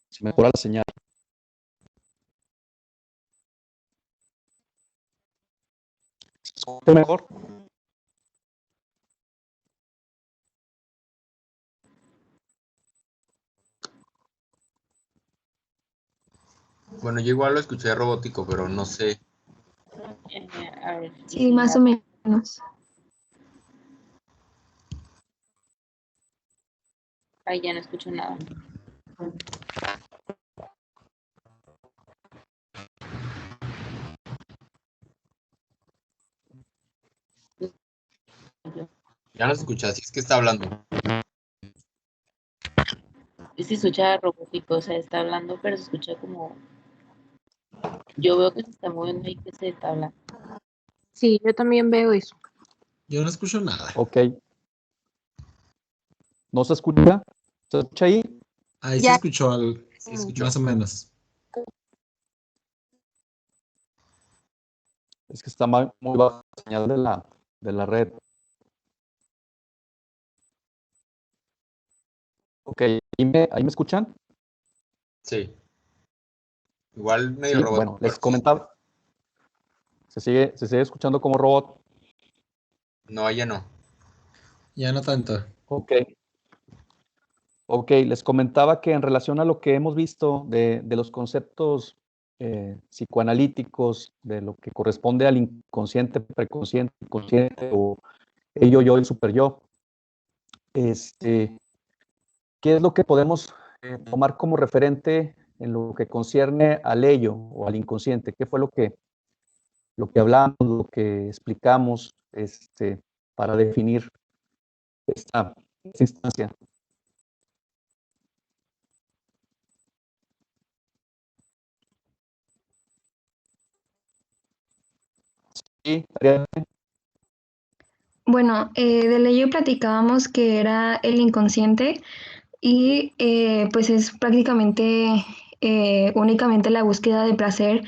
se mejora la señal. ¿Se escucha mejor? Bueno, yo igual lo escuché robótico, pero no sé. A ver, Sí, más o menos. ahí ya no escucho nada. Ya no se escucha, así es que está hablando. Sí se escucha robótico, o sea, está hablando, pero se escucha como... Yo veo que se está moviendo y que se está hablando. Sí, yo también veo eso. Yo no escucho nada. Ok. ¿No se escucha? ¿Se escucha ahí? Ahí Ya. se escuchó Sí, escuchó. más o menos. Es que está muy baja la señal de la red. Ok, ahí me escuchan? Sí. Igual medio Sí, robótico. bueno, les pero sí. comentaba. Se sigue escuchando como robot. No, ya no. Ya no tanto. Ok. Ok, les comentaba que en relación a lo que hemos visto de los conceptos psicoanalíticos, de lo que corresponde al inconsciente, preconsciente, consciente o ello, yo, el super yo, ¿qué es lo que podemos tomar como referente en lo que concierne al ello o al inconsciente? ¿Qué fue lo que hablamos, lo que explicamos para definir esta instancia? Sí, Ariadne. Bueno, de ello platicábamos que era el inconsciente y pues es prácticamente únicamente la búsqueda de placer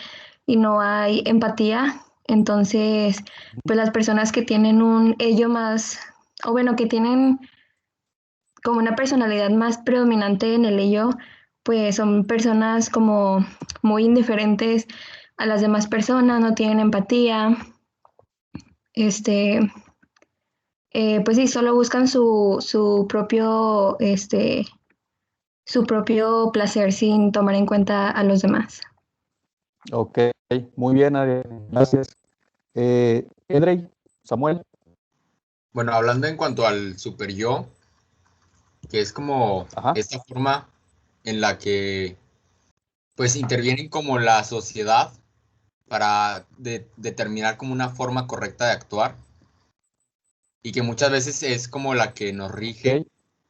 y no hay empatía. Entonces, pues las personas que tienen un ello más, o bueno, que tienen como una personalidad más predominante en el ello, pues son personas como muy indiferentes a las demás personas, no tienen empatía, este, pues sí, solo buscan su propio placer sin tomar en cuenta a los demás. Ok, muy bien, Ariadne, gracias. Edrey, Samuel. Bueno, hablando en cuanto al super yo, que es como Ajá. esta forma en la que pues intervienen como la sociedad para determinar como una forma correcta de actuar y que muchas veces es como la que nos rige Ok.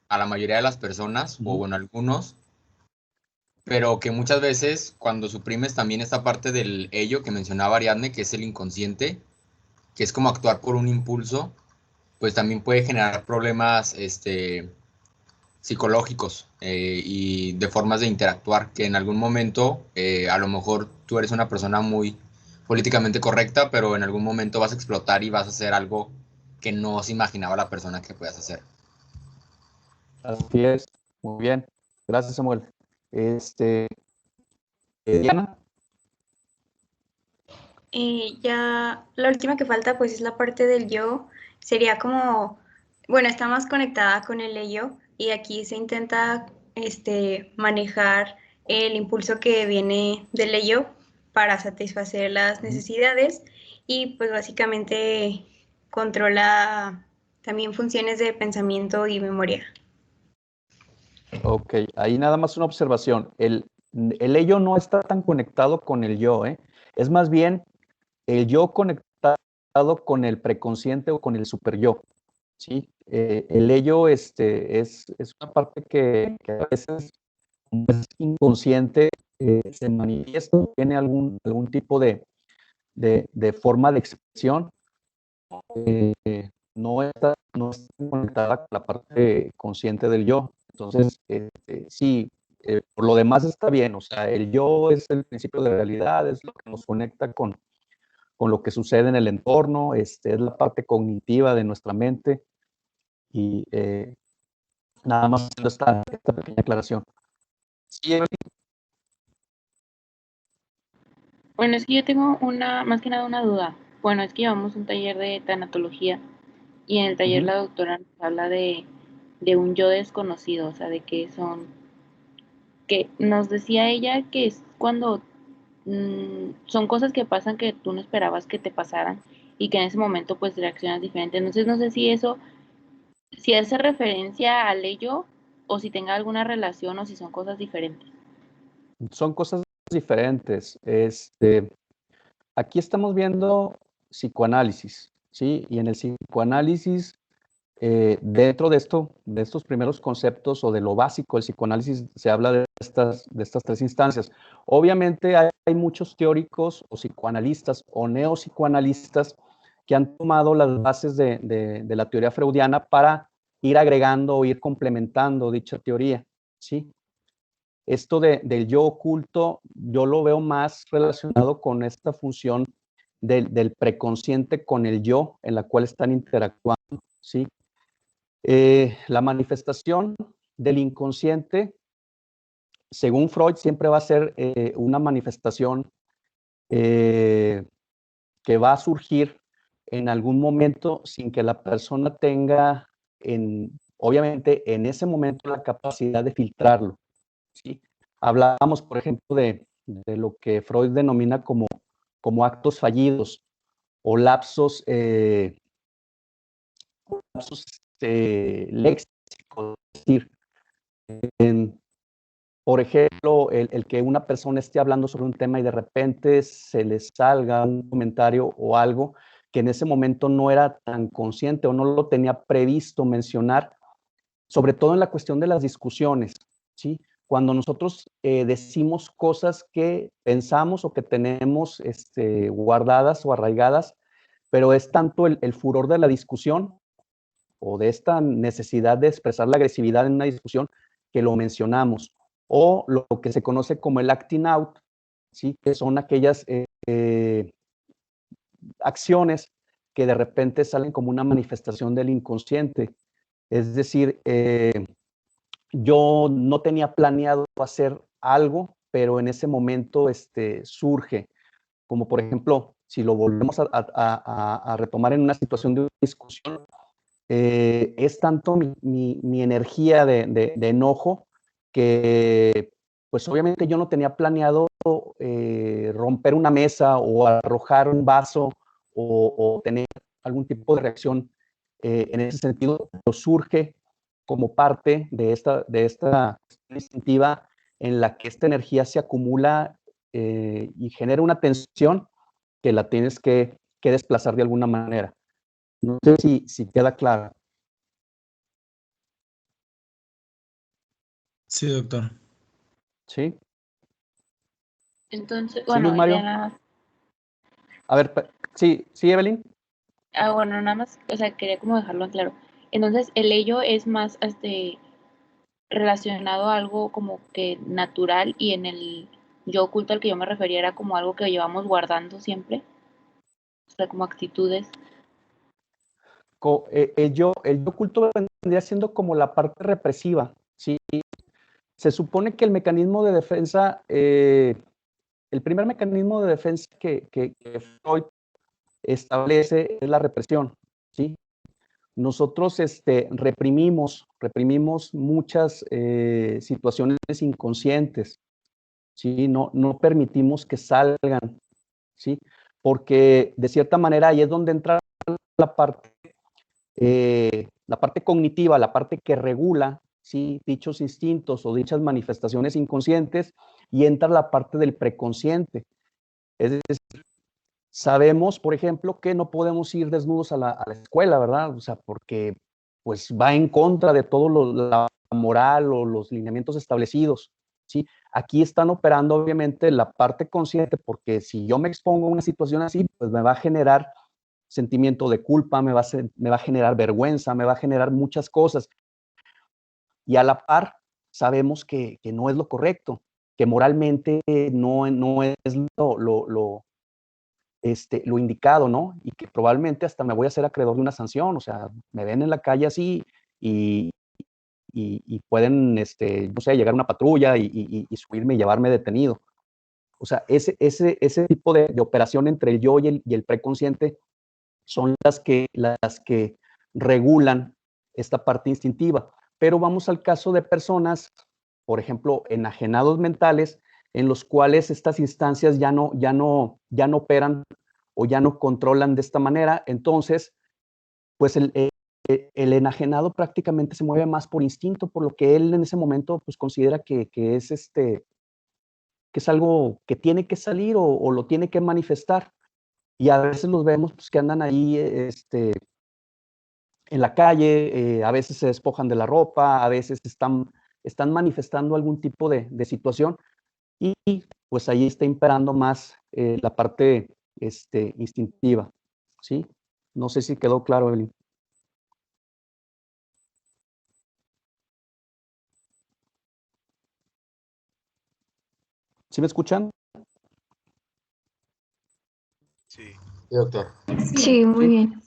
a la mayoría de las personas o Ujú. bueno, algunos, pero que muchas veces cuando suprimes también esta parte del ello que mencionaba Ariadne, que es el inconsciente, que es como actuar por un impulso, pues también puede generar problemas psicológicos y de formas de interactuar, que en algún momento a lo mejor tú eres una persona muy políticamente correcta, pero en algún momento vas a explotar y vas a hacer algo que no se imaginaba la persona que puedas hacer. Así es, muy bien. Gracias, Samuel. Diana. Ya la última que falta pues es la parte del yo, sería como, bueno, está más conectada con el ello y aquí se intenta manejar el impulso que viene del ello para satisfacer las necesidades y pues básicamente controla también funciones de pensamiento y memoria. Ok, ahí nada más una observación. El ello no está tan conectado con el yo, ¿eh? Es más bien el yo conectado con el preconsciente o con el super yo, ¿sí? El ello es una parte que a veces como es inconsciente, se manifiesta, tiene algún tipo de forma de expresión, eh, no está conectada con la parte consciente del yo. Entonces, sí, por lo demás está bien, o sea, el yo es el principio de realidad, es lo que nos conecta con lo que sucede en el entorno, es la parte cognitiva de nuestra mente y nada más haciendo esta pequeña aclaración. Sí, Evelyn. Bueno, es que yo tengo más que nada una duda. Bueno, es que llevamos un taller de tanatología y en el taller Ujú. la doctora nos habla de un yo desconocido, o sea, de que que nos decía ella que es cuando son cosas que pasan que tú no esperabas que te pasaran y que en ese momento pues reaccionas diferente. Entonces no sé si eso, si hace referencia al ello o si tenga alguna relación o si son cosas diferentes. Son cosas diferentes. Aquí estamos viendo psicoanálisis, ¿sí? Y en el psicoanálisis, dentro de de estos primeros conceptos o de lo básico del psicoanálisis, se habla de estas tres instancias. Obviamente hay muchos teóricos o psicoanalistas o neopsicoanalistas que han tomado las bases de la teoría freudiana para ir agregando o ir complementando dicha teoría, ¿sí? Esto del yo oculto, yo lo veo más relacionado con esta función del preconsciente con el yo en la cual están interactuando, ¿sí? La manifestación del inconsciente, según Freud, siempre va a ser una manifestación eh, que va a surgir en algún momento sin que la persona tenga, obviamente, en ese momento la capacidad de filtrarlo, ¿sí? Hablábamos, por ejemplo, de lo que Freud denomina como actos fallidos o lapsos léxicos, es decir, por ejemplo, el que una persona esté hablando sobre un tema y de repente se le salga un comentario o algo que en ese momento no era tan consciente o no lo tenía previsto mencionar, sobre todo en la cuestión de las discusiones, ¿sí? Cuando nosotros decimos cosas que pensamos o que tenemos guardadas o arraigadas, pero es tanto el furor de la discusión o de esta necesidad de expresar la agresividad en una discusión que lo mencionamos, o lo que se conoce como el acting out, ¿sí? Que son aquellas acciones que de repente salen como una manifestación del inconsciente. Es decir, yo no tenía planeado hacer algo, pero en ese momento surge, como por ejemplo, si lo volvemos a retomar en una situación de discusión, es tanto mi energía de enojo que pues obviamente yo no tenía planeado romper una mesa o arrojar un vaso o tener algún tipo de reacción en ese sentido, pero surge como parte de esta instintiva en la que esta energía se acumula y genera una tensión que la tienes que desplazar de alguna manera. No sé si queda clara. Sí, doctor. Sí, Entonces, sí, Luz bueno, ya Mario. nada, A ver, sí, sí, Evelyn. bueno, nada más, o sea, quería como dejarlo en claro. Entonces, el ello es más, relacionado a algo como que natural y en el yo oculto al que yo me refería era como algo que llevamos guardando siempre, o sea, como actitudes. El yo oculto vendría siendo como la parte represiva, ¿sí? Se supone que el mecanismo de defensa, el primer mecanismo de defensa que Freud establece es la represión, ¿sí? Nosotros reprimimos muchas situaciones inconscientes, ¿sí? No permitimos que salgan, ¿sí? Porque de cierta manera ahí es donde entra la parte cognitiva, la parte que regula, ¿sí? Dichos instintos o dichas manifestaciones inconscientes, y entra la parte del preconsciente. Es decir, sabemos, por ejemplo, que no podemos ir desnudos a la escuela, ¿verdad? O sea, porque pues va en contra de todo la moral o los lineamientos establecidos, ¿sí? Aquí están operando obviamente la parte consciente, porque si yo me expongo a una situación así, pues me va a generar sentimiento de culpa, me va a generar vergüenza, me va a generar muchas cosas. Y a la par, sabemos que no es lo correcto, que moralmente no es lo indicado, ¿no? Y que probablemente hasta me voy a hacer acreedor de una sanción, o sea, me ven en la calle así y, y pueden, no sé, llegar una patrulla y subirme y llevarme detenido. O sea, ese tipo de operación entre el yo y el preconsciente son las que regulan esta parte instintiva. Pero vamos al caso de personas, por ejemplo, enajenados mentales, en los cuales estas instancias ya no operan o ya no controlan de esta manera. Entonces, pues el enajenado prácticamente se mueve más por instinto, por lo que él en ese momento pues considera que es algo que tiene que salir o lo tiene que manifestar. Y a veces los vemos pues, que andan ahí en la calle, a veces se despojan de la ropa, a veces están manifestando algún tipo de situación y pues ahí está imperando más la parte instintiva, ¿sí? No sé si quedó claro, Evelyn. ¿Sí me escuchan? Sí. Sí, doctor. Sí, muy Sí. bien.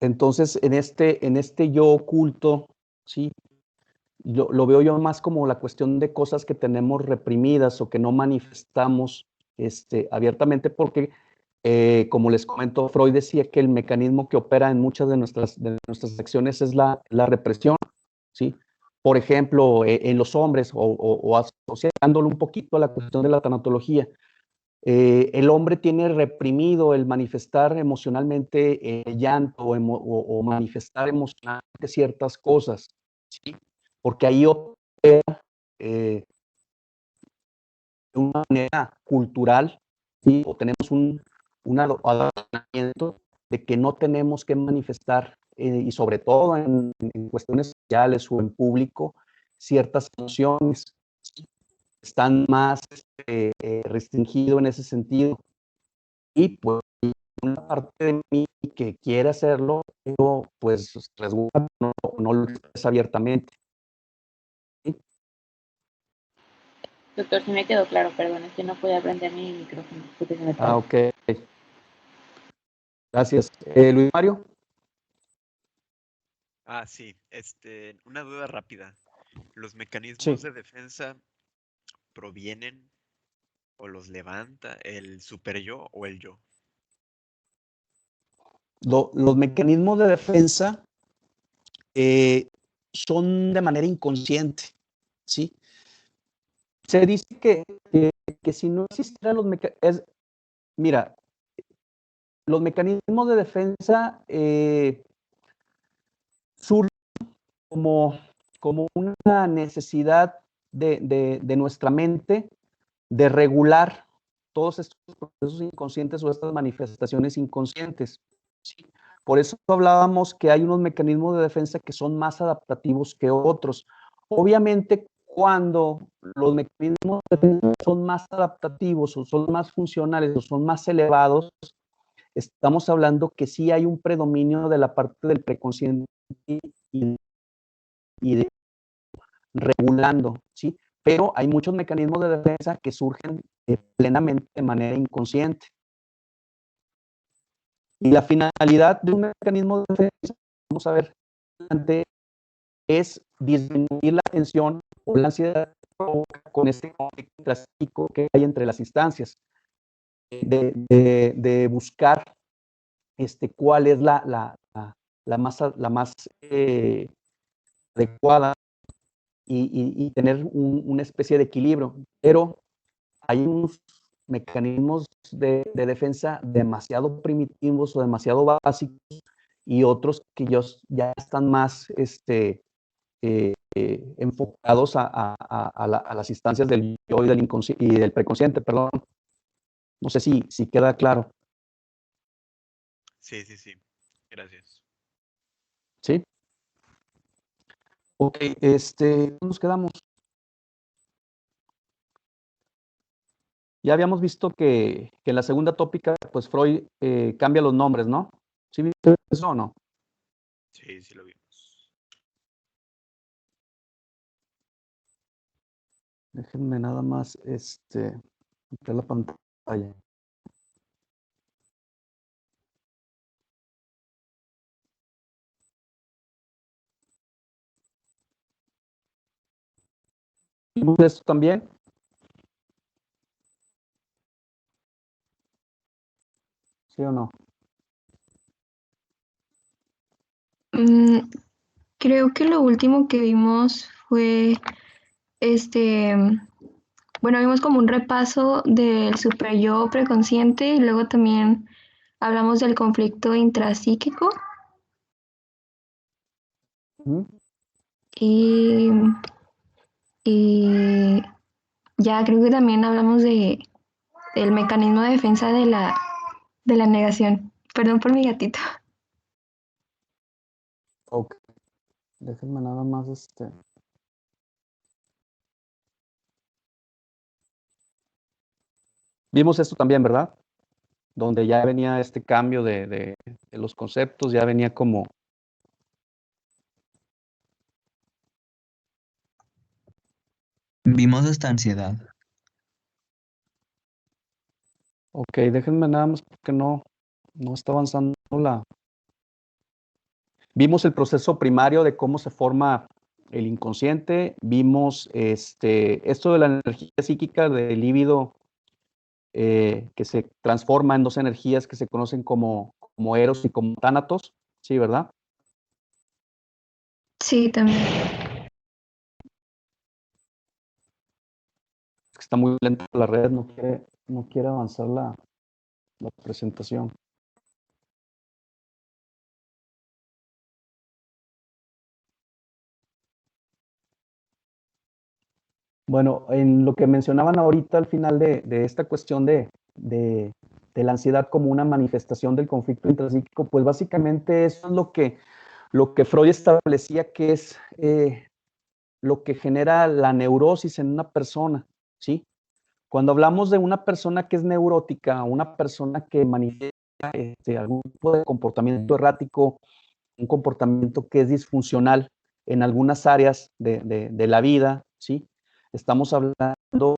Entonces, en este yo oculto, ¿sí? Lo veo yo más como la cuestión de cosas que tenemos reprimidas o que no manifestamos abiertamente, porque, como les comento, Freud decía que el mecanismo que opera en muchas de nuestras acciones es la represión, ¿sí? Por ejemplo, en los hombres, o asociándolo un poquito a la cuestión de la tanatología, el hombre tiene reprimido el manifestar emocionalmente llanto o manifestar emocionalmente ciertas cosas, ¿sí? Porque ahí opera de una manera cultural, ¿sí? O tenemos un adoctrinamiento de que no tenemos que manifestar, y sobre todo en cuestiones sociales o en público, ciertas emociones, ¿sí? Están más restringidos en ese sentido. Y pues una parte de mí que quiere hacerlo, pero pues resguarda, no lo expresa abiertamente. ¿Sí? Doctor, sí me quedó claro, perdón, es que no podía prender mi micrófono porque se me trabó. Ok, gracias. Luis Mario. Ah, sí. Una duda rápida. ¿Los Sí. mecanismos de defensa provienen o los levanta el super yo o el yo? Los mecanismos de defensa son de manera inconsciente, ¿sí? Se dice que si no existieran los mecanismos, mira, los mecanismos de defensa surgen como una necesidad de nuestra mente de regular todos estos procesos inconscientes o estas manifestaciones inconscientes, ¿sí? Por eso hablábamos que hay unos mecanismos de defensa que son más adaptativos que otros. Obviamente, cuando los mecanismos de defensa son más adaptativos o son más funcionales o son más elevados, estamos hablando que sí hay un predominio de la parte del preconsciente y de regulando, ¿sí? Pero hay muchos mecanismos de defensa que surgen plenamente de manera inconsciente. Y la finalidad de un mecanismo de defensa, vamos a ver, es disminuir la tensión o la ansiedad que provoca con este conflicto intrapsíquico que hay entre las instancias, de buscar cuál es la más adecuada y tener una especie de equilibrio. Pero hay unos mecanismos de defensa demasiado primitivos o demasiado básicos y otros que ya están más enfocados a las instancias del yo y del preconsciente, perdón. No sé si queda claro. Sí, sí, sí. Gracias. ¿Sí? Ok, nos quedamos. Ya habíamos visto que en la segunda tópica, pues Freud cambia los nombres, ¿no? ¿Sí viste eso o no? Sí, sí lo vimos. Déjenme nada más, quitar la pantalla. ¿Vimos esto también? ¿Sí o no? Creo que lo último que vimos fue bueno, vimos como un repaso del super yo preconsciente y luego también hablamos del conflicto intrapsíquico Ujú. y, y ya creo que también hablamos del mecanismo de defensa de la negación. Perdón por mi gatito. Ok. Déjenme nada más Vimos esto también, ¿verdad? Donde ya venía este cambio de los conceptos, ya venía como... Vimos esta ansiedad. Ok, déjenme nada más porque no está avanzando la... Vimos el proceso primario de cómo se forma el inconsciente, vimos esto de la energía psíquica, del líbido, que se transforma en dos energías que se conocen como Eros y como Tánatos, ¿sí, verdad? Sí, también. Está muy lenta la red, no quiere avanzar la presentación. Bueno, en lo que mencionaban ahorita al final de esta cuestión de la ansiedad como una manifestación del conflicto intrapsíquico, pues básicamente eso es lo que Freud establecía que es lo que genera la neurosis en una persona, ¿sí? Cuando hablamos de una persona que es neurótica, una persona que manifiesta algún tipo de comportamiento errático, un comportamiento que es disfuncional en algunas áreas de la vida, ¿sí? Estamos hablando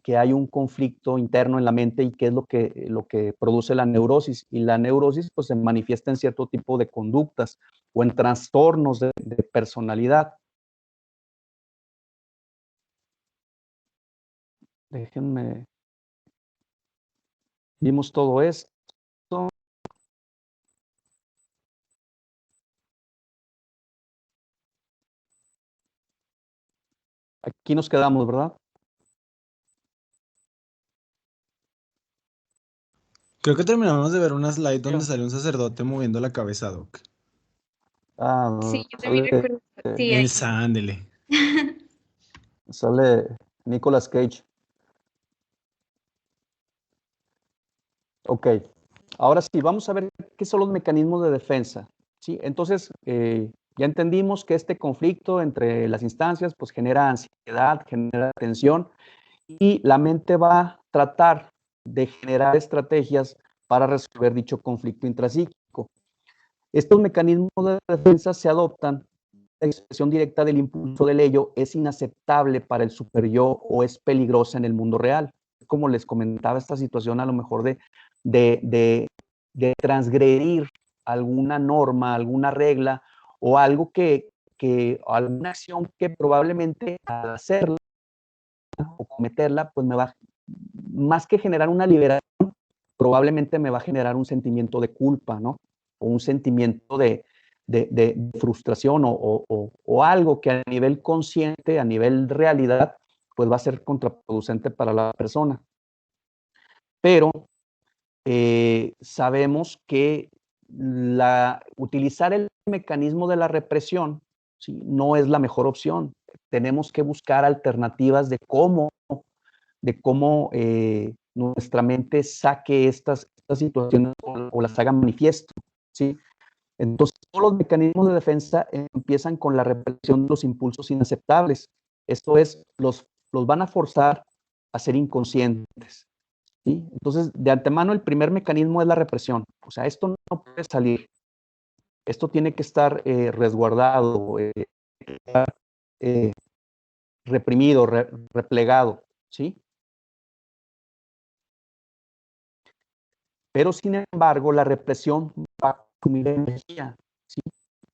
que hay un conflicto interno en la mente y qué es lo que produce la neurosis. Y la neurosis pues, se manifiesta en cierto tipo de conductas o en trastornos de personalidad. Déjenme, vimos todo esto. Aquí nos quedamos, ¿verdad? Creo que terminamos de ver una slide donde sale un sacerdote moviendo la cabeza, Doc. Sí, yo también Sale, recuerdo. Sí, ahí. Esa, ándele. sale Nicolas Cage. Ok, ahora sí, vamos a ver qué son los mecanismos de defensa. ¿Sí? Entonces, ya entendimos que este conflicto entre las instancias pues genera ansiedad, genera tensión y la mente va a tratar de generar estrategias para resolver dicho conflicto intrapsíquico. Estos mecanismos de defensa se adoptan. La expresión directa del impulso del ello es inaceptable para el superyo o es peligrosa en el mundo real. Como les comentaba, esta situación a lo mejor de transgredir alguna norma, alguna regla o algo alguna acción que probablemente al hacerla o cometerla, pues me va, más que generar una liberación, probablemente me va a generar un sentimiento de culpa, ¿no? O un sentimiento de frustración o algo que a nivel consciente, a nivel realidad, pues va a ser contraproducente para la persona. Pero sabemos que utilizar el mecanismo de la represión, ¿sí? No es la mejor opción. Tenemos que buscar alternativas de cómo nuestra mente saque estas situaciones o las haga manifiesto, ¿sí? Entonces, todos los mecanismos de defensa empiezan con la represión de los impulsos inaceptables. Esto es, los van a forzar a ser inconscientes, ¿sí? Entonces, de antemano, el primer mecanismo es la represión. O sea, esto no puede salir. Esto tiene que estar resguardado, eh, reprimido, replegado, ¿sí? Pero sin embargo, la represión va a consumir energía, ¿sí?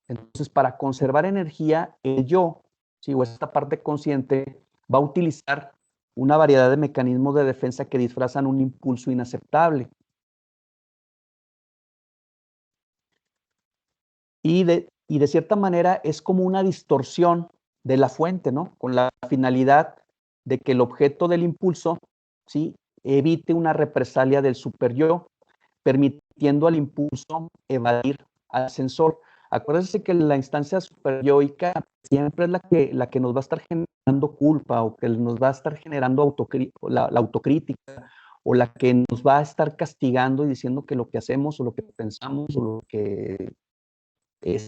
Entonces, para conservar energía, el yo, ¿sí? O esta parte consciente va a utilizar una variedad de mecanismos de defensa que disfrazan un impulso inaceptable. Y de cierta manera es como una distorsión de la fuente, ¿no? Con la finalidad de que el objeto del impulso, ¿sí?, evite una represalia del superyo, permitiendo al impulso evadir al sensor. Acuérdense que la instancia superyoica siempre es la que nos va a estar generando culpa, o que nos va a estar generando la autocrítica, o la que nos va a estar castigando y diciendo que lo que hacemos o lo que pensamos o lo que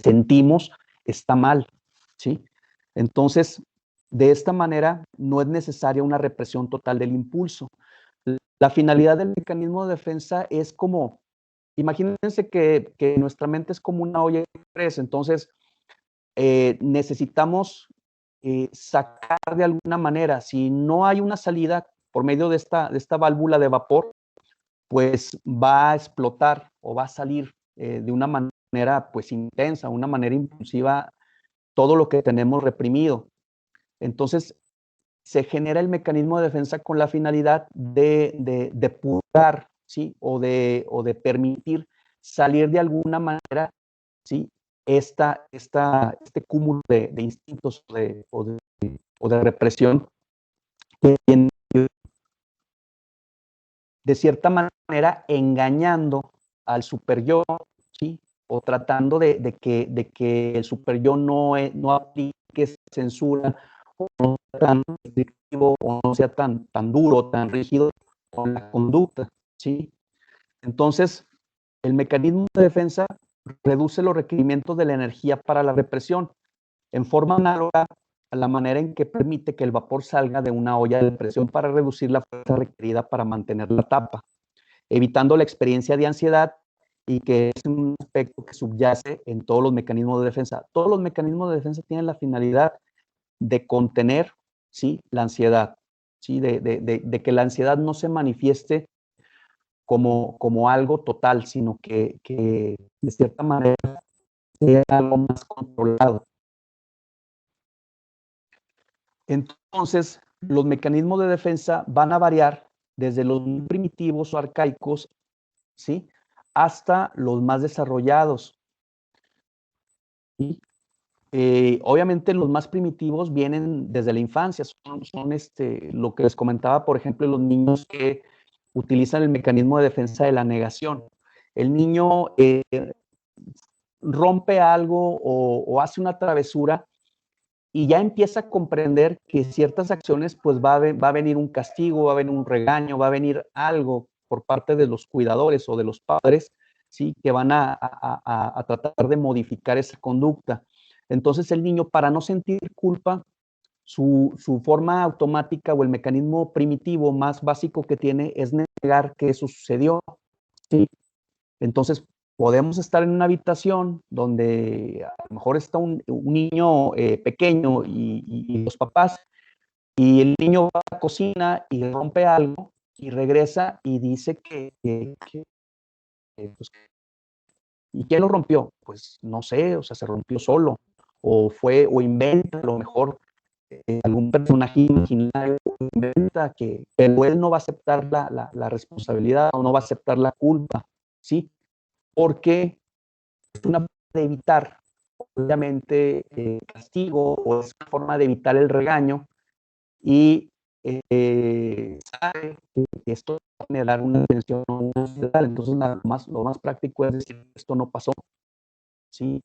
sentimos está mal, ¿sí? Entonces, de esta manera no es necesaria una represión total del impulso. La finalidad del mecanismo de defensa es como, imagínense que nuestra mente es como una olla express, entonces necesitamos sacar de alguna manera. Si no hay una salida por medio de esta válvula de vapor, pues va a explotar o va a salir de una manera pues intensa, una manera impulsiva, todo lo que tenemos reprimido. Entonces, se genera el mecanismo de defensa con la finalidad de depurar, ¿sí? O de permitir salir de alguna manera, ¿sí?, este cúmulo de instintos o de represión que tiene, de cierta manera engañando al superyo, ¿sí?, o tratando de que el superyo no aplique censura, o no sea tan restrictivo, o no sea tan duro, tan rígido con la conducta, ¿sí? Entonces, el mecanismo de defensa reduce los requerimientos de la energía para la represión, en forma análoga a la manera en que permite que el vapor salga de una olla de presión para reducir la fuerza requerida para mantener la tapa, evitando la experiencia de ansiedad, y que es un aspecto que subyace en todos los mecanismos de defensa. Todos los mecanismos de defensa tienen la finalidad de contener, ¿sí?, la ansiedad, ¿sí?, de que la ansiedad no se manifieste como algo total, sino que de cierta manera sea algo más controlado. Entonces, los mecanismos de defensa van a variar desde los muy primitivos o arcaicos, ¿sí?, hasta los más desarrollados, ¿sí? Obviamente los más primitivos vienen desde la infancia, son lo que les comentaba, por ejemplo, los niños que utilizan el mecanismo de defensa de la negación. El niño rompe algo o hace una travesura y ya empieza a comprender que ciertas acciones, pues va a venir un castigo, va a venir un regaño, va a venir algo por parte de los cuidadores o de los padres, ¿sí?, que van a tratar de modificar esa conducta. Entonces el niño, para no sentir culpa, su forma automática o el mecanismo primitivo más básico que tiene es negar que eso sucedió, ¿sí? Entonces, podemos estar en una habitación donde a lo mejor está un niño pequeño y los papás, y el niño va a la cocina y rompe algo y regresa y dice pues, ¿y quién lo rompió? Pues no sé, o sea, se rompió solo, o inventa a lo mejor algún personaje imaginario, inventa pero él no va a aceptar la responsabilidad o no va a aceptar la culpa, ¿sí? Porque es una forma de evitar, obviamente, castigo, o es una forma de evitar el regaño, y sabe que esto va a generar una tensión, una ansiedad. Entonces, lo más práctico es decir, esto no pasó, ¿sí?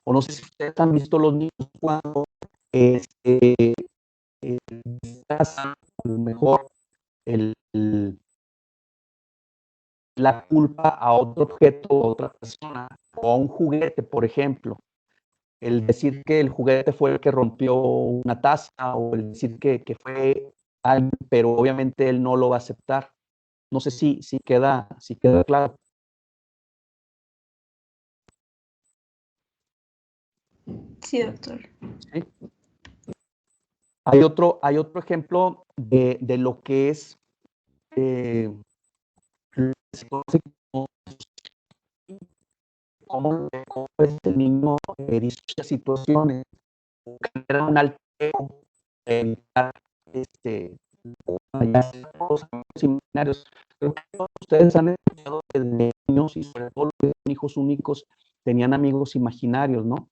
O no sé si ustedes han visto los niños cuando este, desplazan a lo mejor la culpa a otro objeto, a otra persona, o a un juguete, por ejemplo. El decir que el juguete fue el que rompió una taza, o el decir que fue alguien, pero obviamente él no lo va a aceptar. No sé si queda claro. Sí, doctor. ¿Sí? Hay otro ejemplo de lo que es cómo el niño dice situaciones, genera un alteo, evitar todos imaginarios. Creo que todos ustedes han escuchado que de niños y sobre todo los que son hijos únicos tenían amigos imaginarios, ¿no?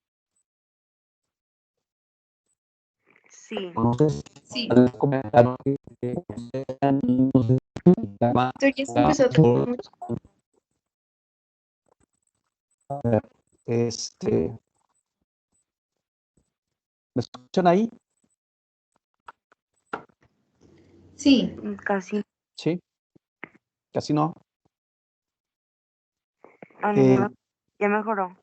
Sí. No sé si Sí. comentaron que eran niños de Esto ya se empezó a tocar mucho. ¿me escuchan ahí? Sí. Casi. Sí, casi no. A mí Eh, ya mejoró.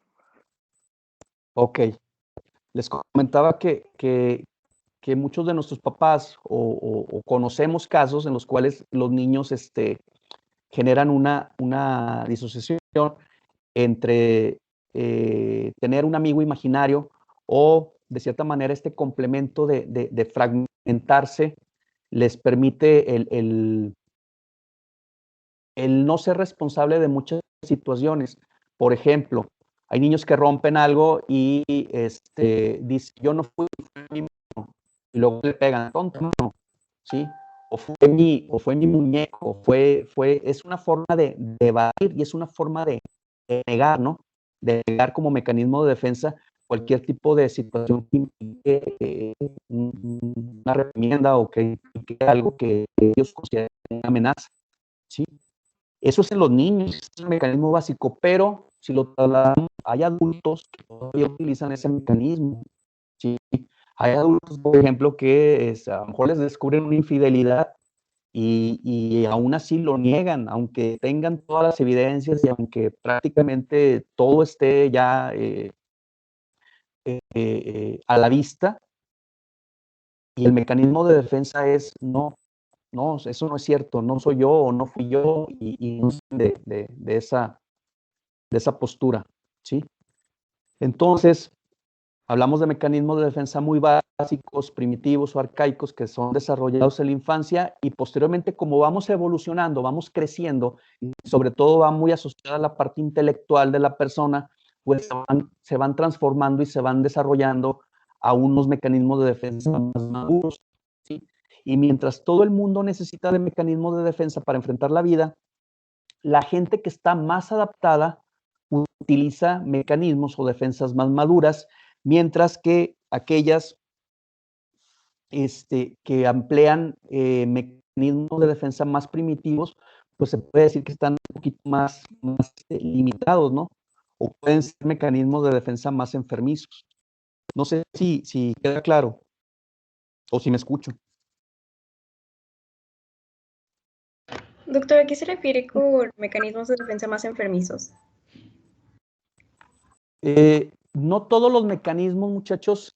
ok, les comentaba que muchos de nuestros papás o conocemos casos en los cuales los niños generan una disociación entre tener un amigo imaginario o, de cierta manera, este complemento de fragmentarse les permite el no ser responsable de muchas situaciones. Por ejemplo, hay niños que rompen algo y dicen, yo no fui mi mano, y luego le pegan, tonto, no, ¿sí? O fue mi muñeco, es una forma de evadir y es una forma de negar, ¿no? De negar como mecanismo de defensa cualquier tipo de situación que implique una reprimenda o que implique algo que ellos consideren una amenaza, ¿sí? Eso es en los niños, es el mecanismo básico, pero si lo trasladamos, hay adultos que todavía utilizan ese mecanismo, ¿sí? Hay adultos, por ejemplo, que a lo mejor les descubren una infidelidad y aún así lo niegan, aunque tengan todas las evidencias y aunque prácticamente todo esté ya a la vista, y el mecanismo de defensa es no, no, eso no es cierto, no soy yo o no fui yo, y no de esa postura, ¿sí? Entonces, hablamos de mecanismos de defensa muy básicos, primitivos o arcaicos que son desarrollados en la infancia y posteriormente, como vamos evolucionando, vamos creciendo y sobre todo va muy asociada a la parte intelectual de la persona, pues se van transformando y se van desarrollando a unos mecanismos de defensa más maduros, ¿sí? Y mientras todo el mundo necesita de mecanismos de defensa para enfrentar la vida, la gente que está más adaptada utiliza mecanismos o defensas más maduras, mientras que aquellas que emplean mecanismos de defensa más primitivos, pues se puede decir que están un poquito más limitados, ¿no? O pueden ser mecanismos de defensa más enfermizos. No sé si queda claro o si me escucho. Doctor, ¿a qué se refiere con mecanismos de defensa más enfermizos? No todos los mecanismos, muchachos,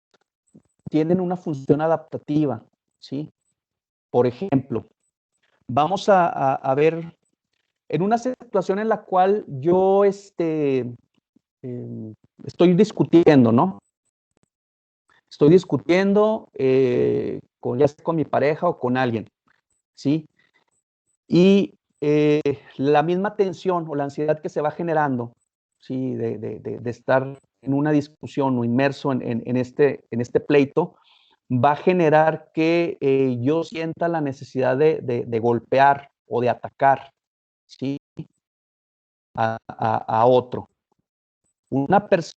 tienen una función adaptativa, ¿sí? Por ejemplo, vamos a ver en una situación en la cual yo estoy discutiendo, ¿no? Estoy discutiendo ya sea con mi pareja o con alguien, ¿sí? Y la misma tensión o la ansiedad que se va generando, ¿sí? De estar en una discusión o inmerso en este pleito, va a generar que yo sienta la necesidad de golpear o de atacar, ¿sí? A otro. Una persona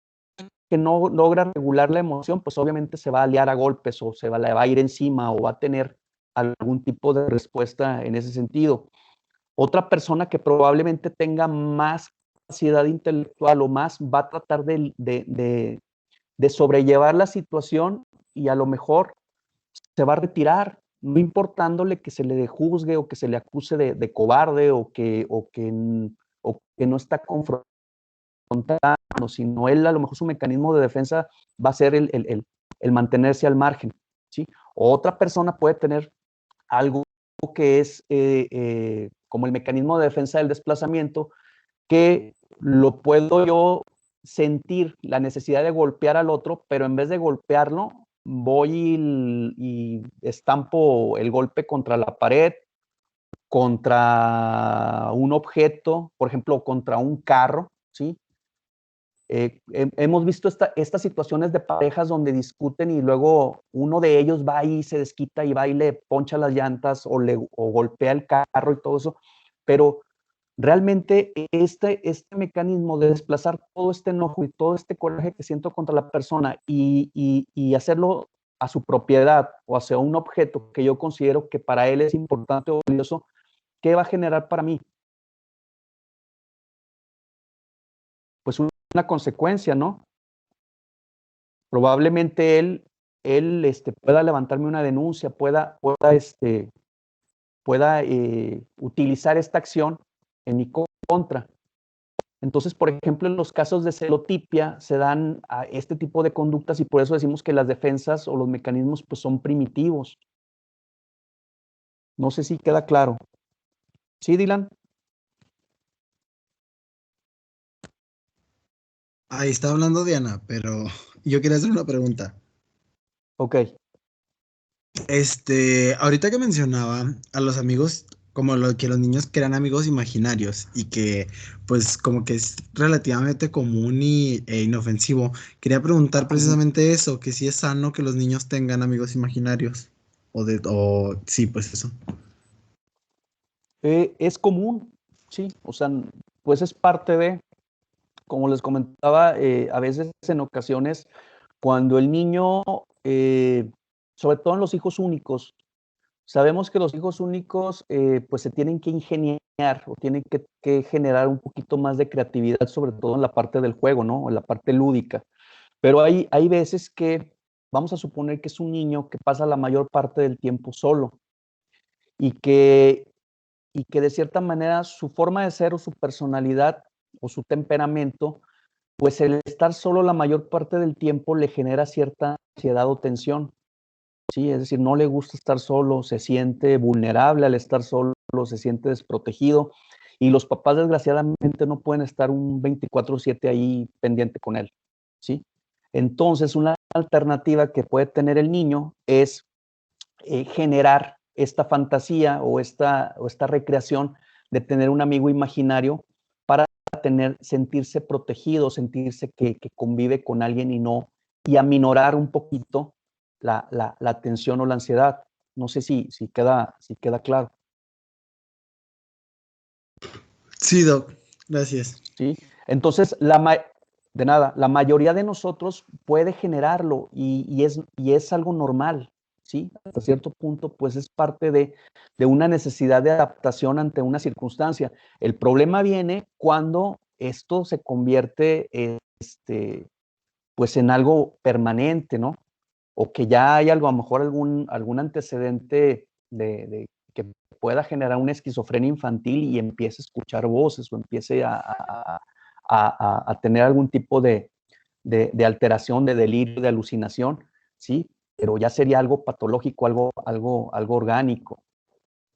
que no logra regular la emoción, pues obviamente se va a liar a golpes o le va a ir encima o va a tener algún tipo de respuesta en ese sentido. Otra persona que probablemente tenga más capacidad intelectual o más va a tratar de sobrellevar la situación y a lo mejor se va a retirar, no importándole que se le juzgue o que se le acuse de cobarde o que no está confrontando, sino él a lo mejor su mecanismo de defensa va a ser el mantenerse al margen, ¿sí? Otra persona puede tener algo que es como el mecanismo de defensa del desplazamiento, que lo puedo yo sentir la necesidad de golpear al otro, pero en vez de golpearlo, voy y estampo el golpe contra la pared, contra un objeto, por ejemplo, contra un carro, ¿sí? Hemos visto estas situaciones de parejas donde discuten y luego uno de ellos va y se desquita y va y le poncha las llantas o golpea el carro y todo eso, pero realmente este mecanismo de desplazar todo este enojo y todo este coraje que siento contra la persona y hacerlo a su propiedad o hacia un objeto que yo considero que para él es importante o valioso, ¿qué va a generar para mí? Pues una consecuencia, ¿no? Probablemente él pueda levantarme una denuncia, pueda utilizar esta acción en mi contra. Entonces, por ejemplo, en los casos de celotipia se dan a este tipo de conductas y por eso decimos que las defensas o los mecanismos pues, son primitivos. No sé si queda claro. ¿Sí, Dylan? Ahí está hablando Diana, pero yo quería hacer una pregunta. Ok. Ahorita que mencionaba a los amigos, como lo que los niños crean amigos imaginarios y que pues como que es relativamente común e inofensivo, quería preguntar precisamente eso, que si es sano que los niños tengan amigos imaginarios o sí, pues eso. Es común, sí, o sea, pues es parte de, como les comentaba, a veces en ocasiones, cuando el niño, sobre todo en los hijos únicos, sabemos que los hijos únicos pues se tienen que ingeniar o tienen que generar un poquito más de creatividad, sobre todo en la parte del juego, ¿no? En la parte lúdica. Pero hay veces que, vamos a suponer que es un niño que pasa la mayor parte del tiempo solo y que de cierta manera su forma de ser o su personalidad o su temperamento, pues el estar solo la mayor parte del tiempo le genera cierta ansiedad o tensión, ¿sí? Es decir, no le gusta estar solo, se siente vulnerable al estar solo, se siente desprotegido y los papás desgraciadamente no pueden estar un 24/7 ahí pendiente con él, ¿sí? Entonces, una alternativa que puede tener el niño es generar esta fantasía o esta recreación de tener un amigo imaginario para sentirse protegido, sentirse que convive con alguien y aminorar un poquito la tensión o la ansiedad. No sé si queda claro. Sí, Doc, gracias. ¿Sí? Entonces, de nada, la mayoría de nosotros puede generarlo y es algo normal, ¿sí? Hasta cierto punto, pues es parte de una necesidad de adaptación ante una circunstancia. El problema viene cuando esto se convierte, pues en algo permanente, ¿no? O que ya hay algo, a lo mejor algún antecedente de que pueda generar una esquizofrenia infantil y empiece a escuchar voces o empiece a tener algún tipo de alteración, de delirio, de alucinación, ¿sí? Pero ya sería algo patológico, algo orgánico.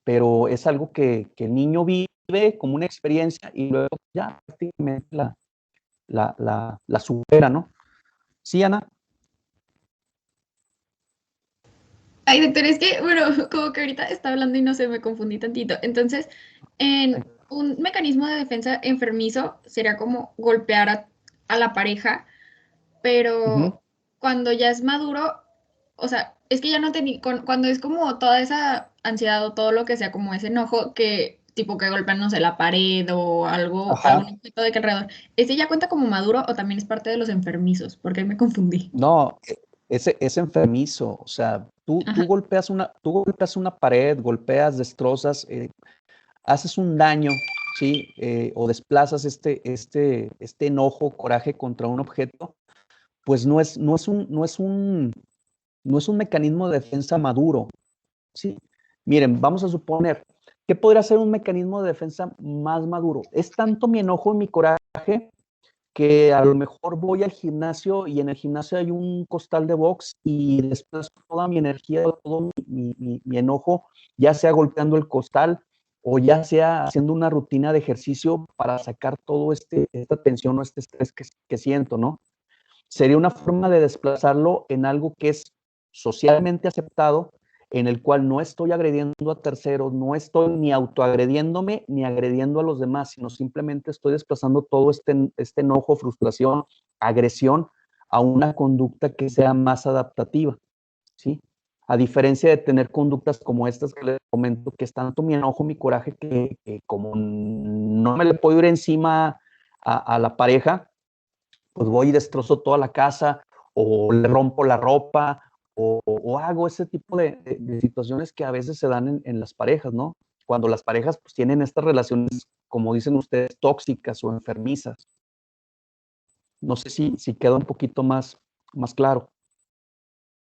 Pero es algo que el niño vive como una experiencia y luego ya prácticamente la supera, ¿no? ¿Sí, Ana? Ay, doctor, es que, bueno, como que ahorita está hablando y no sé, me confundí tantito. Entonces, en un mecanismo de defensa enfermizo sería como golpear a la pareja, pero cuando ya es maduro, o sea, es que ya no tenía, cuando es como toda esa ansiedad o todo lo que sea, como ese enojo que tipo que golpean, no sé, la pared o algo, Ajá. algún objeto de que alrededor, ¿ese ya cuenta como maduro o también es parte de los enfermizos? Porque ahí me confundí. No, es enfermizo. O sea, tú Ajá. golpeas una pared, golpeas, destrozas, haces un daño, ¿sí? O desplazas este enojo, coraje contra un objeto, pues no es un mecanismo de defensa maduro, ¿sí? Miren, vamos a suponer, ¿qué podría ser un mecanismo de defensa más maduro? Es tanto mi enojo y mi coraje que a lo mejor voy al gimnasio y en el gimnasio hay un costal de box y después toda mi energía, todo mi enojo, ya sea golpeando el costal o ya sea haciendo una rutina de ejercicio para sacar todo esta tensión o este estrés que siento, ¿no? Sería una forma de desplazarlo en algo que es socialmente aceptado en el cual no estoy agrediendo a terceros, no estoy ni autoagrediéndome ni agrediendo a los demás, sino simplemente estoy desplazando todo este enojo, frustración, agresión a una conducta que sea más adaptativa, ¿sí? A diferencia de tener conductas como estas que les comento, que es tanto mi enojo, mi coraje, que como no me le puedo ir encima a la pareja, pues voy y destrozo toda la casa, o le rompo la ropa, o hago ese tipo de situaciones que a veces se dan en las parejas, ¿no? Cuando las parejas pues tienen estas relaciones, como dicen ustedes, tóxicas o enfermizas. No sé si queda un poquito más claro.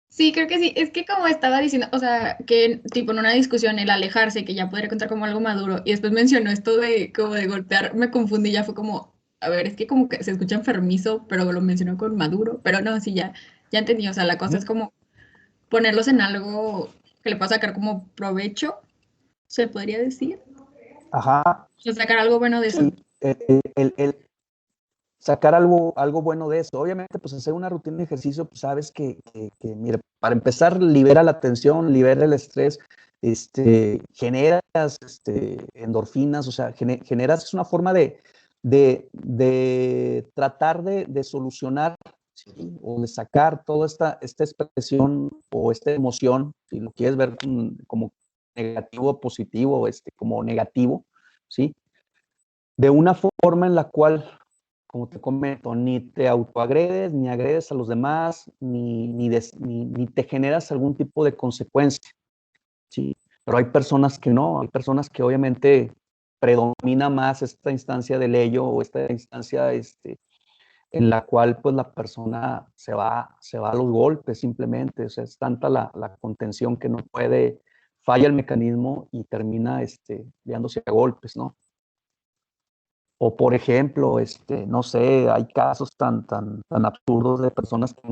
Sí, creo que sí. Es que como estaba diciendo, o sea, que tipo en una discusión el alejarse, que ya podría contar como algo maduro, y después mencionó esto de como de golpear, me confundí, ya fue como, a ver, es que como que se escucha enfermizo, pero lo mencionó con maduro, pero no, sí, ya entendí, o sea, la cosa es como ponerlos en algo que le pueda sacar como provecho, se podría decir. Ajá. O sea, sacar algo bueno de eso. Sí, el sacar algo bueno de eso. Obviamente, pues hacer una rutina de ejercicio, pues sabes que mira, para empezar, libera la tensión, libera el estrés, generas endorfinas, o sea, generas, es una forma de tratar de solucionar, ¿sí? O de sacar toda esta expresión o esta emoción, si lo quieres ver como negativo o positivo, como negativo, ¿sí? De una forma en la cual, como te comento, ni te autoagredes, ni agredes a los demás, ni te generas algún tipo de consecuencia, ¿sí? Pero hay personas que no, hay personas que obviamente predomina más esta instancia del ello o esta instancia en la cual pues la persona se va a los golpes simplemente, o sea, es tanta la contención que no puede, falla el mecanismo y termina dándose a golpes, ¿no? O por ejemplo, no sé, hay casos tan absurdos de personas que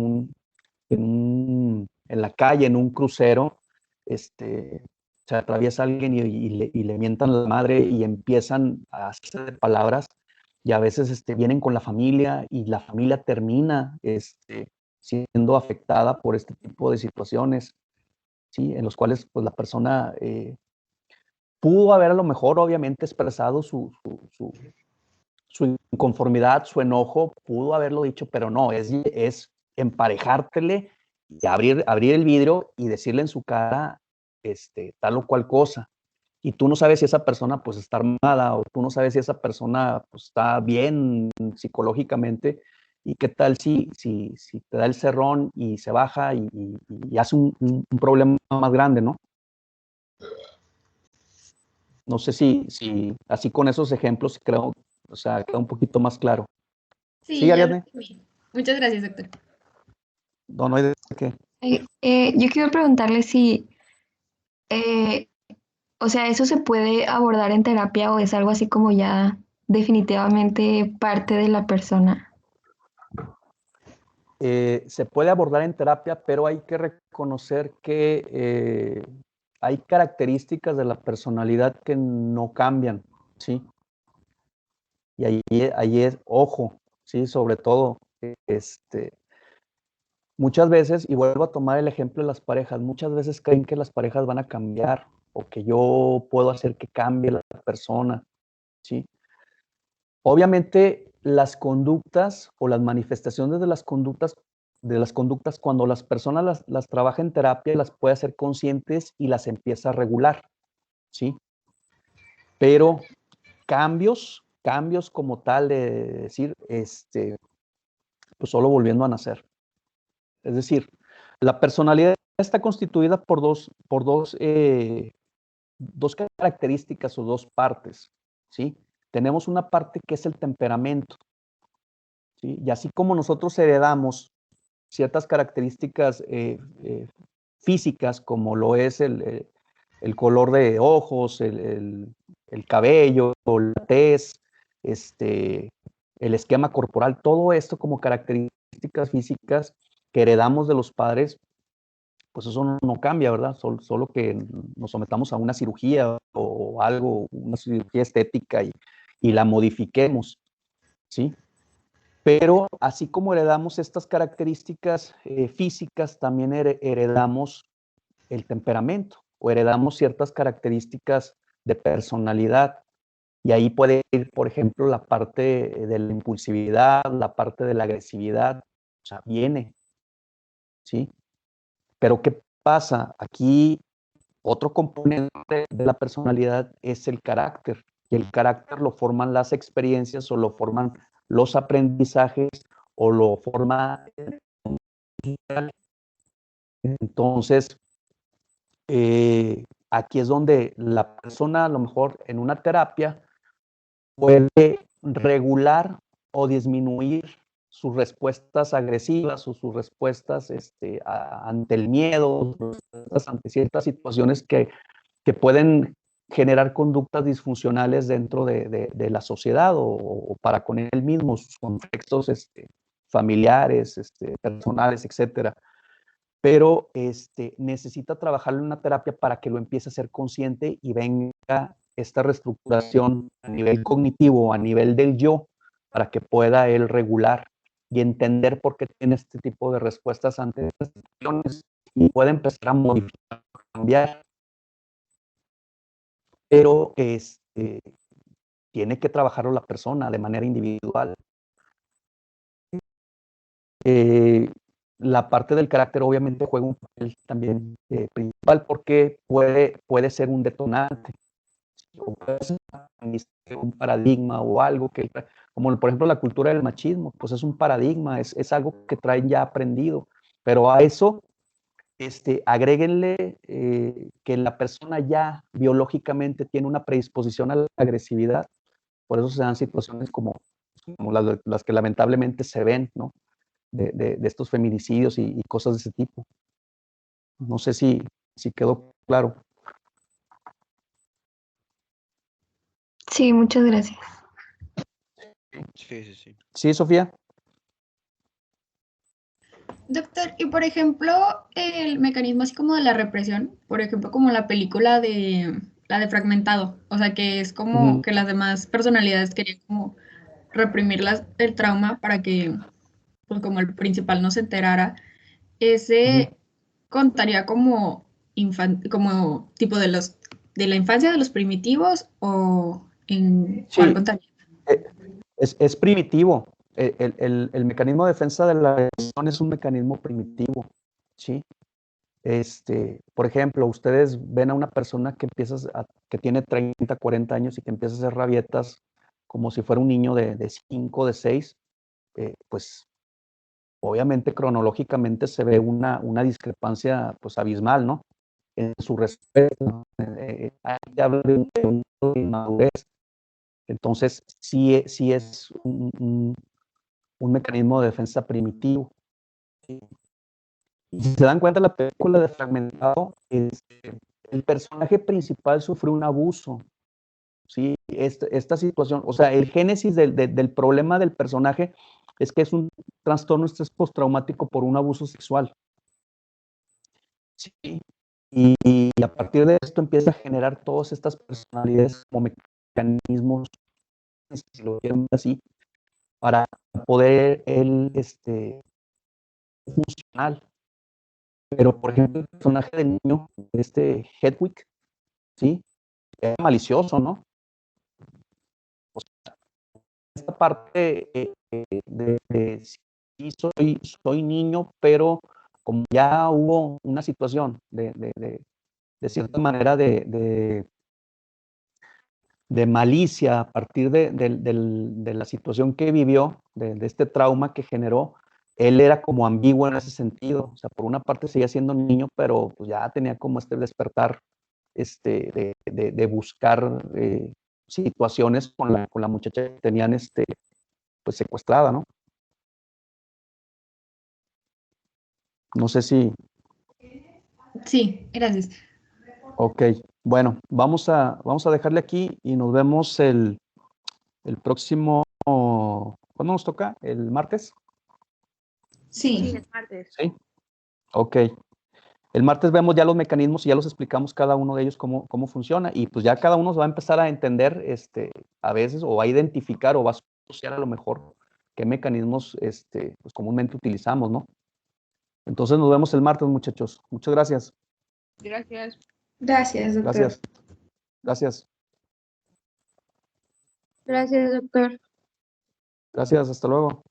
en la calle, en un crucero, se atraviesa alguien y le mientan la madre y empiezan a hacerse de palabras y a veces vienen con la familia y la familia termina siendo afectada por este tipo de situaciones, ¿sí? En los cuales pues la persona pudo haber a lo mejor obviamente expresado su inconformidad, su enojo, pudo haberlo dicho, pero no, es emparejártele y abrir el vidrio y decirle en su cara tal o cual cosa. Y tú no sabes si esa persona pues está armada o tú no sabes si esa persona pues, está bien psicológicamente y qué tal si te da el cerrón y se baja y hace un problema más grande, ¿no? No sé si así con esos ejemplos creo, o sea, queda un poquito más claro. Sí, Sí, ya lo Ariadne. entendí. Muchas gracias, doctor. No hay de qué. Yo quiero preguntarle si, eh, o sea, ¿eso se puede abordar en terapia o es algo así como ya definitivamente parte de la persona? Se puede abordar en terapia, pero hay que reconocer que hay características de la personalidad que no cambian, ¿sí? Y ahí es, ojo, ¿sí? Sobre todo, muchas veces, y vuelvo a tomar el ejemplo de las parejas, muchas veces creen que las parejas van a cambiar o que yo puedo hacer que cambie la persona, ¿sí? Obviamente, las conductas o las manifestaciones de las conductas, cuando las personas las trabaja en terapia, las puede hacer conscientes y las empieza a regular, ¿sí? Pero cambios como tal de decir, pues solo volviendo a nacer. Es decir, la personalidad está constituida por dos características o dos partes, ¿sí? Tenemos una parte que es el temperamento, ¿sí? Y así como nosotros heredamos ciertas características físicas, como lo es el color de ojos, el cabello, la tez, el esquema corporal, todo esto como características físicas que heredamos de los padres, pues eso no cambia, ¿verdad? Solo que nos sometamos a una cirugía o algo, una cirugía estética y la modifiquemos, ¿sí? Pero así como heredamos estas características físicas, también heredamos el temperamento o heredamos ciertas características de personalidad. Y ahí puede ir, por ejemplo, la parte de la impulsividad, la parte de la agresividad, o sea, viene, ¿sí? Pero ¿qué pasa? Aquí otro componente de la personalidad es el carácter. Y el carácter lo forman las experiencias o lo forman los aprendizajes o lo forma. Entonces, aquí es donde la persona, a lo mejor en una terapia, puede regular o disminuir sus respuestas agresivas o sus respuestas ante el miedo, ante ciertas situaciones que pueden generar conductas disfuncionales dentro de la sociedad o para con él mismo, sus contextos familiares, personales, etcétera. Pero necesita trabajarlo en una terapia para que lo empiece a ser consciente y venga esta reestructuración a nivel cognitivo, a nivel del yo, para que pueda él regular y entender por qué tiene este tipo de respuestas ante estas situaciones y puede empezar a modificar, cambiar. Pero tiene que trabajarlo la persona de manera individual. La parte del carácter obviamente juega un papel también principal porque puede ser un detonante o puede ser un paradigma o algo que, como por ejemplo la cultura del machismo, pues es un paradigma, es algo que traen ya aprendido, pero a eso agréguenle que la persona ya biológicamente tiene una predisposición a la agresividad, por eso se dan situaciones como las que lamentablemente se ven, ¿no? De estos feminicidios y cosas de ese tipo. No sé si quedó claro. Sí, muchas gracias. Sí, sí, sí. Sí, Sofía. Doctor, y por ejemplo, el mecanismo así como de la represión, por ejemplo, como la película de la de Fragmentado, o sea, que es como que las demás personalidades querían como reprimir el trauma para que, pues como el principal no se enterara, ese contaría como como tipo de la infancia de los primitivos o cuál Sí, contaría. es primitivo. El mecanismo de defensa de la agresión es un mecanismo primitivo, ¿sí? Por ejemplo, ustedes ven a una persona que tiene 30, 40 años y que empieza a hacer rabietas como si fuera un niño de 5, de 6, pues obviamente cronológicamente se ve una discrepancia pues abismal, ¿no? En su respeto, ahí habla de una inmadurez. Entonces, sí es un mecanismo de defensa primitivo. Y si se dan cuenta, la película de Fragmentado, el personaje principal sufrió un abuso, ¿sí? Esta situación, o sea, el génesis del problema del personaje es que es un trastorno estrés postraumático por un abuso sexual. Sí. Y a partir de esto empieza a generar todas estas personalidades como mecanismos, si lo quieren ver así, para poder él funcional. Pero, por ejemplo, el personaje del niño, Hedwig, ¿sí? Era malicioso, ¿no? O sea, esta parte sí soy niño, pero como ya hubo una situación de cierta manera de malicia a partir de la situación que vivió, de este trauma que generó, él era como ambiguo en ese sentido. O sea, por una parte seguía siendo niño, pero pues ya tenía como despertar de buscar situaciones con la muchacha que tenían pues secuestrada, ¿no? No sé si. Sí, gracias. Ok, bueno, vamos a dejarle aquí y nos vemos el próximo. ¿Cuándo nos toca? ¿El martes? Sí, Sí. el martes. Sí. Ok. El martes vemos ya los mecanismos y ya los explicamos cada uno de ellos cómo funciona y pues ya cada uno va a empezar a entender a veces o va a identificar o va a asociar a lo mejor qué mecanismos pues comúnmente utilizamos, ¿no? Entonces nos vemos el martes, muchachos. Muchas gracias. Gracias. Gracias, doctor. Gracias. Gracias. Gracias, doctor. Gracias. Hasta luego.